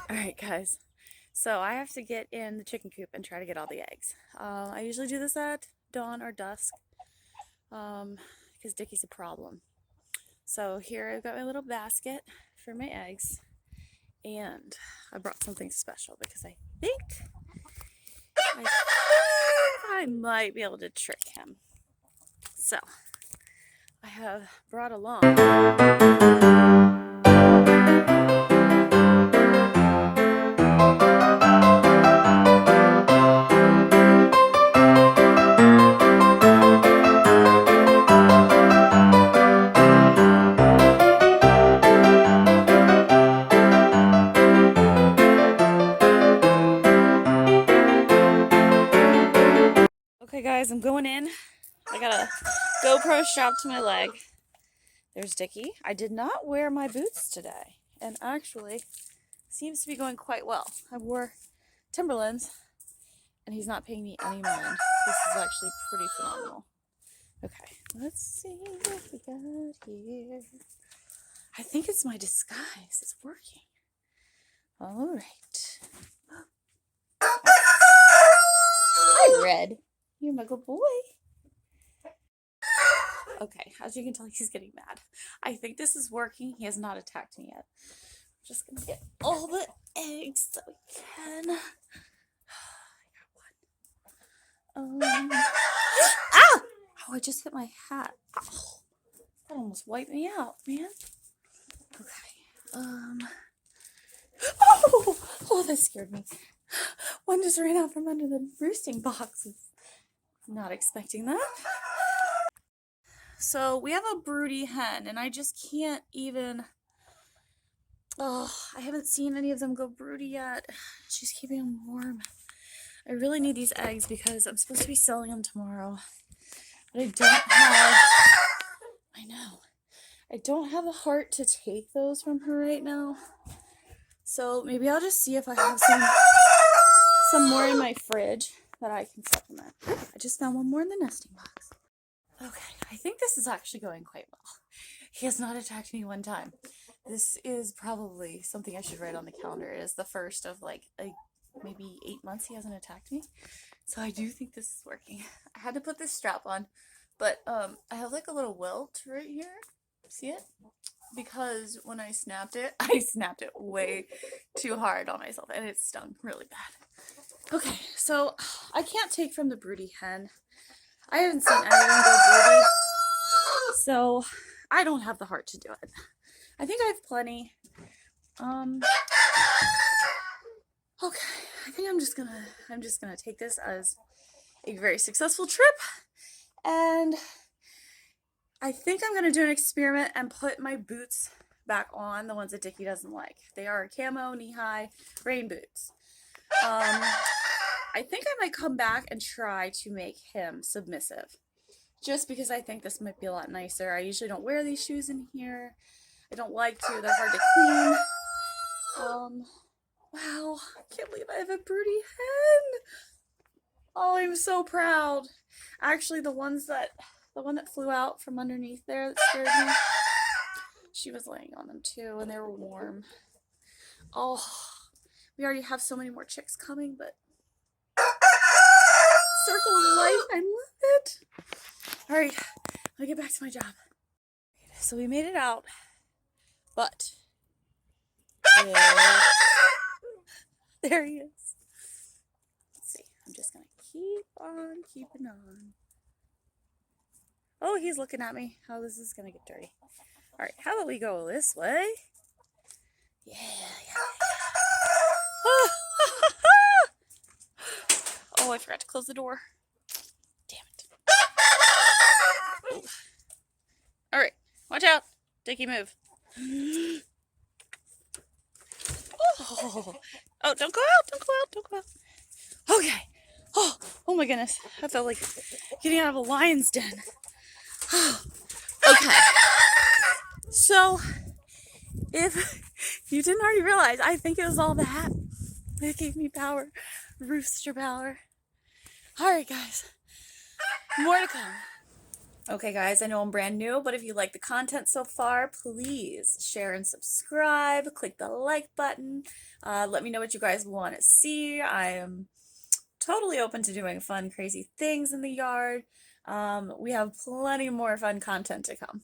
Alright guys, so I have to get in the chicken coop and try to get all the eggs. I usually do this at dawn or dusk because Dickie's a problem. So here I've got my little basket for my eggs, and I brought something special because I think I might be able to trick him. So I have brought along Okay guys, I'm going in. I got a GoPro strapped to my leg. There's Dickie. I did not wear my boots today, and actually seems to be going quite well. I wore Timberlands, and he's not paying me any mind. This is actually pretty phenomenal. Okay, let's see what we got here. I think it's my disguise. It's working. All right. Hi, Red. You're my good boy. Okay, as you can tell, he's getting mad. I think this is working. He has not attacked me yet. I'm just gonna get all the eggs that we can. I got one. Ah! Oh, I just hit my hat. Oh, that almost wiped me out, man. Okay. Oh, that scared me. One just ran out from under the roosting boxes. Not expecting that. So we have a broody hen, and I just can't even. Oh, I haven't seen any of them go broody yet. She's keeping them warm. I really need these eggs because I'm supposed to be selling them tomorrow. But I don't have. I know. I don't have the heart to take those from her right now. So maybe I'll just see if I have some more in my fridge that I can supplement. I just found one more in the nesting box. Okay, I think this is actually going quite well. He has not attacked me one time. This is probably something I should write on the calendar. It is the first of maybe 8 months he hasn't attacked me. So I do think this is working. I had to put this strap on, but I have like a little welt right here. See it? Because when I snapped it way too hard on myself, and it stung really bad. Okay, so I can't take from the broody hen. I haven't seen anyone go broody, so I don't have the heart to do it. I think I have plenty. Okay, I think I'm just gonna take this as a very successful trip, and I think I'm gonna do an experiment and put my boots back on, the ones that Dickie doesn't like. They are camo, knee-high, rain boots. I think I might come back and try to make him submissive, just because I think this might be a lot nicer. I usually don't wear these shoes in here. I don't like to. They're hard to clean. Wow, I can't believe I have a broody hen. Oh, I'm so proud. Actually, the one that flew out from underneath there that scared me, she was laying on them too, and they were warm. Oh, we already have so many more chicks coming, but circle of life, I love it. All right, let me get back to my job. So we made it out, but there he is. Let's see, I'm just gonna keep on keeping on. Oh, he's looking at me. Oh, this is gonna get dirty. All right, how about we go this way? Yeah. Oh, I forgot to close the door. Damn it. Oh. All right, watch out. Dickie, move. Oh, don't go out. Okay. Oh my goodness. I felt like getting out of a lion's den. Okay. So, if you didn't already realize, I think it was all the hat that gave me power. Rooster power. Alright guys, more to come. Okay, guys, I know I'm brand new, but if you like the content so far, please share and subscribe. Click the like button. Let me know what you guys want to see. I am totally open to doing fun, crazy things in the yard. We have plenty more fun content to come.